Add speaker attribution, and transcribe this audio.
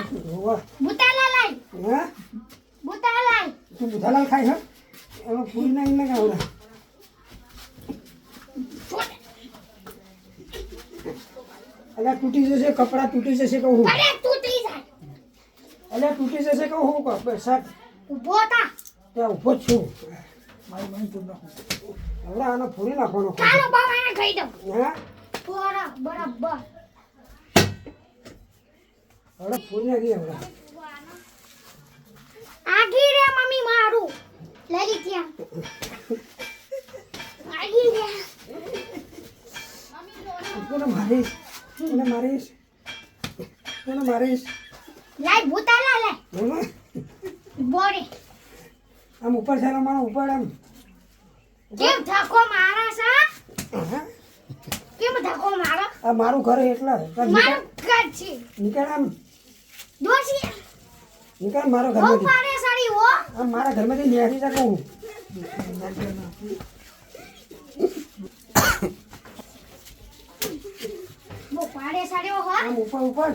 Speaker 1: ભૂતાલા લાઈ
Speaker 2: હા
Speaker 1: ભૂતાલા
Speaker 2: તું બુધાલાલ ખાઈ હે એમાં પૂરી ના ઇને ગાવડા અલ્યા તૂટી જશે કપડા તૂટી જશે કહું
Speaker 1: અરે તૂટી જાય
Speaker 2: અલ્યા તૂટી જશે કહું હું કહું સાહેબ
Speaker 1: ઊભો થા
Speaker 2: ત્યાં ઊભો જ છું મારી મમ્મી તું નાખો હવે આનો પૂરી નાખવાનો
Speaker 1: ચાલો બાબા એને કહી દઉં
Speaker 2: હા
Speaker 1: પોરા બરાબર
Speaker 2: હવે પૂરી નાખી હવે
Speaker 1: આગી રે મમ્મી મારું લઈ ત્યાં આગી રે
Speaker 2: કોને મારીશ કોને મારીશ કોને મારીશ
Speaker 1: લાઈ ભૂતાલા લે
Speaker 2: બોલો
Speaker 1: બોરે
Speaker 2: આમ ઉપર છે મારો ઉપર આમ
Speaker 1: કેમ ધક્કો મારા સા
Speaker 2: હા
Speaker 1: કેમ ધક્કો મારો
Speaker 2: આ મારું ઘર એટલા
Speaker 1: મારું ઘર છે
Speaker 2: નીકળ આમ
Speaker 1: દોશી
Speaker 2: નીકળ મારો
Speaker 1: બહુ
Speaker 2: ઘરમાંથી
Speaker 1: પાડે સાડી હો
Speaker 2: આમ મારા ઘરમાંથી ન્યાસી શકું હું
Speaker 1: બહુ પાડે સાડી હો
Speaker 2: આમ ઉપર ઉપર